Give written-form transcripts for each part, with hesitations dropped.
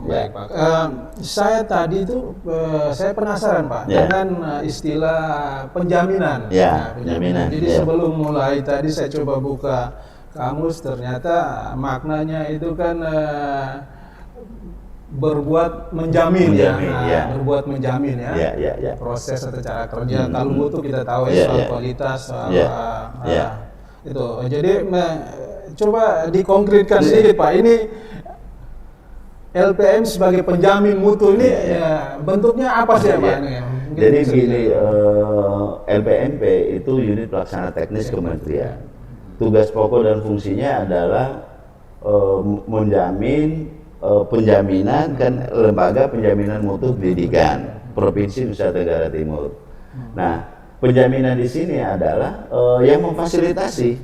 Baik Pak. Saya tadi itu saya penasaran Pak dengan istilah penjaminan. Penjaminan. Jadi sebelum mulai tadi saya coba buka kamus, ternyata maknanya itu kan berbuat menjamin, berbuat menjamin ya. Proses atau cara kerja. Kalau mutu kita tahu soal kualitas, soal itu. Jadi coba dikonkretkan sedikit Pak. Ini LPM sebagai penjamin mutu ini bentuknya apa sih Pak? Jadi gini, LPMP itu unit pelaksana teknis kementerian. Tugas pokok dan fungsinya adalah menjamin penjaminan kan lembaga penjaminan mutu pendidikan Provinsi Nusa Tenggara Timur. Nah, penjaminan di sini adalah yang memfasilitasi,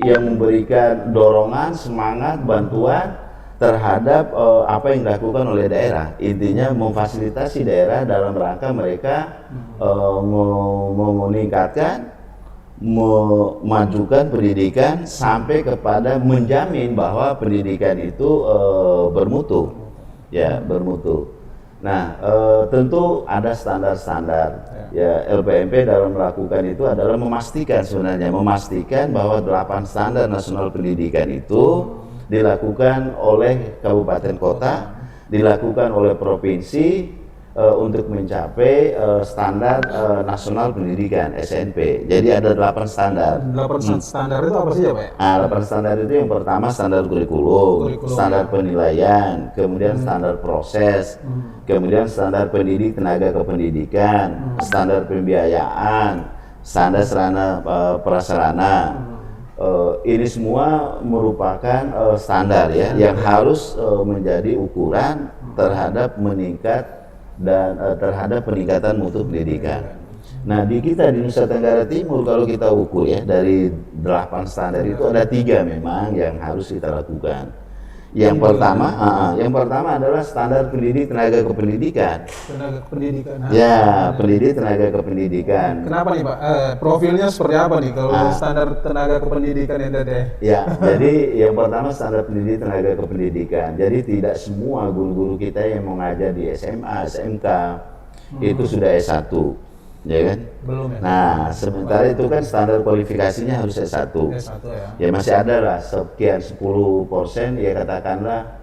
yang memberikan dorongan, semangat, bantuan terhadap apa yang dilakukan oleh daerah. Intinya memfasilitasi daerah dalam rangka mereka meningkatkan, memajukan pendidikan sampai kepada menjamin bahwa pendidikan itu bermutu. Nah, tentu ada standar-standar. LPMP dalam melakukan itu adalah memastikan bahwa 8 standar nasional pendidikan itu dilakukan oleh kabupaten kota, dilakukan oleh provinsi untuk mencapai standar nasional pendidikan SNP. Jadi ada 8 standar. 8 standar itu apa sih ya Pak? 8 standar itu yang pertama standar kurikulum, standar penilaian, kemudian standar proses, kemudian standar pendidik tenaga kependidikan, standar pembiayaan, standar sarana prasarana. Ini semua merupakan standar yang harus menjadi ukuran terhadap terhadap peningkatan mutu pendidikan. Nah, di kita di Nusa Tenggara Timur kalau kita ukur dari 8 standar itu ada 3 memang yang harus kita lakukan. Yang pertama adalah standar pendidik tenaga kependidikan. Pendidik tenaga kependidikan. Kenapa nih Pak? Profilnya seperti apa nih kalau standar tenaga kependidikan NTT? Jadi yang pertama standar pendidik tenaga kependidikan. Jadi tidak semua guru-guru kita yang mengajar di SMA, SMK itu sudah S1. Ya kan? Belum ya. Nah, sementara itu kan standar kualifikasinya harus S1. Ya masih ada lah sekian 10% ya katakanlah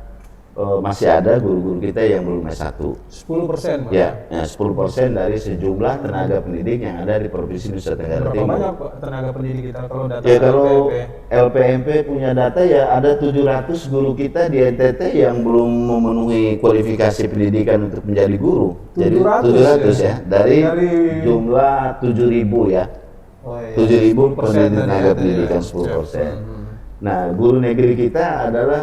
masih ada guru-guru kita yang belum S1. 10%? Ya, 10% dari sejumlah tenaga pendidik yang ada di Provinsi Nusa Tenggara Timur. Berapa banyak tenaga pendidik kita kalau data kalau LPMP punya data ya ada 700 guru kita di NTT yang belum memenuhi kualifikasi pendidikan untuk menjadi guru. 700 Jadi 700 ya, dari jumlah 7.000 ya. 7.000 pendidik tenaga pendidikan 10%. Nah, guru negeri kita adalah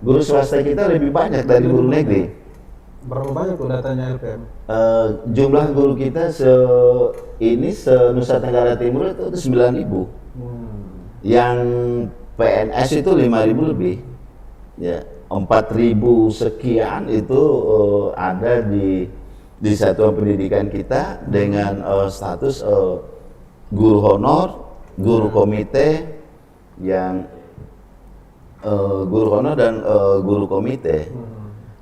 guru swasta kita lebih banyak dari guru negeri. Berapa banyak tuh datanya LPM? Jumlah guru kita Nusa Tenggara Timur itu 9.000. Yang PNS itu 5.000 lebih. Ya, 4.000 sekian itu ada di satuan pendidikan kita dengan status guru honor, guru komite yang guru honor dan guru komite.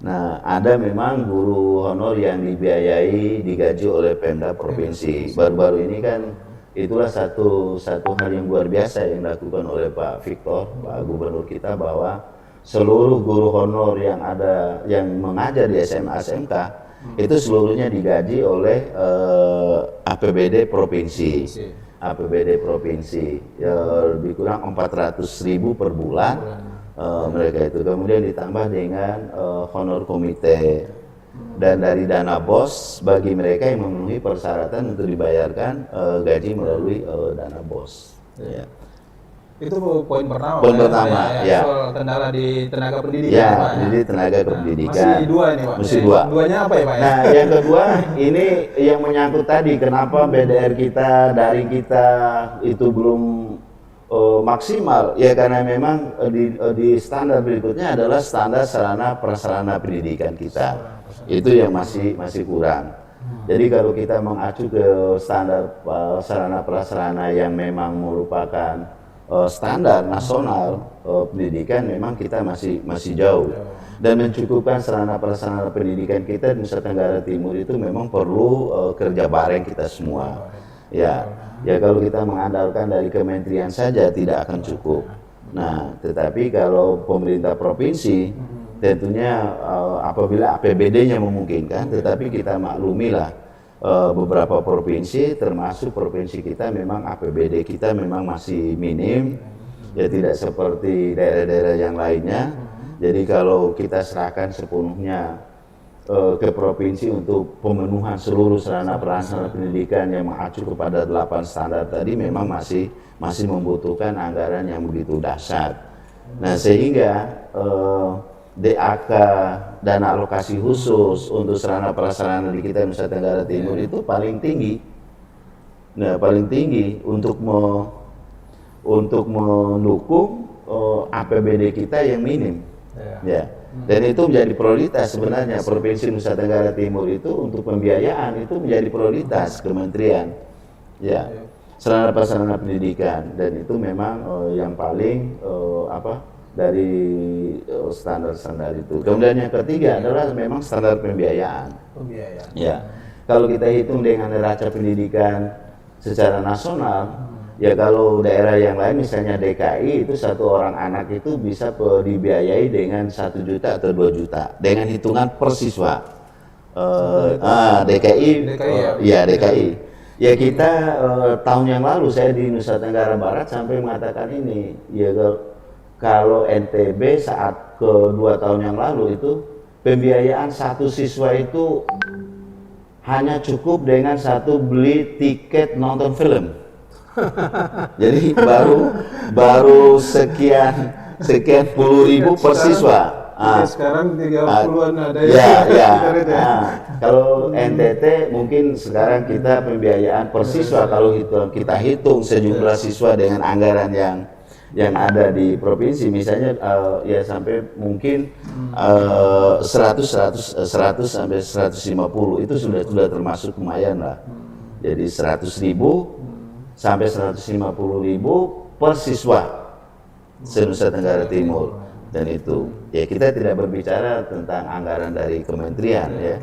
Nah, ada memang guru honor yang dibiayai, digaji oleh Pemda provinsi. Baru-baru ini kan itulah satu hal yang luar biasa yang dilakukan oleh Pak Victor, Pak Gubernur kita, bahwa seluruh guru honor yang ada yang mengajar di SMA SMK itu seluruhnya digaji oleh APBD provinsi. APBD provinsi ya, lebih kurang 400.000 per bulan. Mereka itu kemudian ditambah dengan honor komite dan dari dana BOS bagi mereka yang memenuhi persyaratan untuk dibayarkan gaji melalui dana BOS. Ya. Itu poin pertama. Poin pertama, ya. Soal kendala di tenaga pendidikan. Ya, jadi tenaga kependidikan. Masih 2 ini Pak. Masih 2. Duanya apa ya Pak? Nah, yang kedua ini yang menyangkut tadi kenapa BDR kita dari kita itu belum maksimal ya, karena memang di standar berikutnya adalah standar sarana prasarana pendidikan kita itu yang masih kurang. Jadi kalau kita mengacu ke standar sarana prasarana yang memang merupakan standar nasional pendidikan memang kita masih jauh. Dan mencukupkan sarana prasarana pendidikan kita di Nusa Tenggara Timur itu memang perlu kerja bareng kita semua. Ya kalau kita mengandalkan dari kementerian saja tidak akan cukup. Nah, tetapi kalau pemerintah provinsi tentunya apabila APBD-nya memungkinkan, tetapi kita maklumilah beberapa provinsi, termasuk provinsi kita memang APBD kita memang masih minim, ya tidak seperti daerah-daerah yang lainnya. Jadi kalau kita serahkan sepenuhnya ke provinsi untuk pemenuhan seluruh sarana prasarana pendidikan yang mengacu kepada 8 standar tadi memang masih membutuhkan anggaran yang begitu dahsyat. Nah, sehingga DAK dana alokasi khusus untuk sarana prasarana di kita Nusa Tenggara Timur itu paling tinggi. Nah, paling tinggi untuk mendukung APBD kita yang minim. Ya. Dan itu menjadi prioritas sebenarnya Provinsi Nusa Tenggara Timur itu untuk pembiayaan itu menjadi prioritas kementerian. Ya. Sarana prasarana pendidikan, dan itu memang yang paling dari standar-standar itu. Kemudian yang ketiga adalah memang standar pembiayaan. Ya. Kalau kita hitung dengan neraca pendidikan secara nasional, ya kalau daerah yang lain misalnya DKI itu satu orang anak itu bisa dibiayai dengan 1 juta atau 2 juta dengan hitungan per siswa. DKI. Ya kita tahun yang lalu saya di Nusa Tenggara Barat sampai mengatakan ini, ya kalau NTB saat ke-2 tahun yang lalu itu pembiayaan satu siswa itu hanya cukup dengan satu beli tiket nonton film. Jadi baru sekian puluh ribu per siswa. Sekarang 30-an ada ya. Kalau NTT mungkin sekarang kita pembiayaan per siswa kalau kita hitung sejumlah siswa dengan anggaran yang ada di provinsi misalnya ya sampai mungkin 100 sampai 150 itu sudah termasuk lumayan lah. Jadi 100.000 sampai 150.000 per siswa se-Nusa Tenggara Timur. Dan itu ya kita tidak berbicara tentang anggaran dari kementerian ya,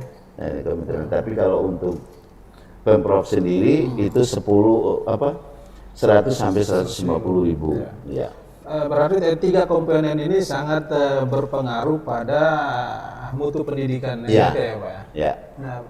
tapi kalau untuk Pemprov sendiri itu 100 sampai 150.000 ya. Berarti 3 komponen ini sangat berpengaruh pada mutu pendidikan ya, Pak ya. Ya. Nah,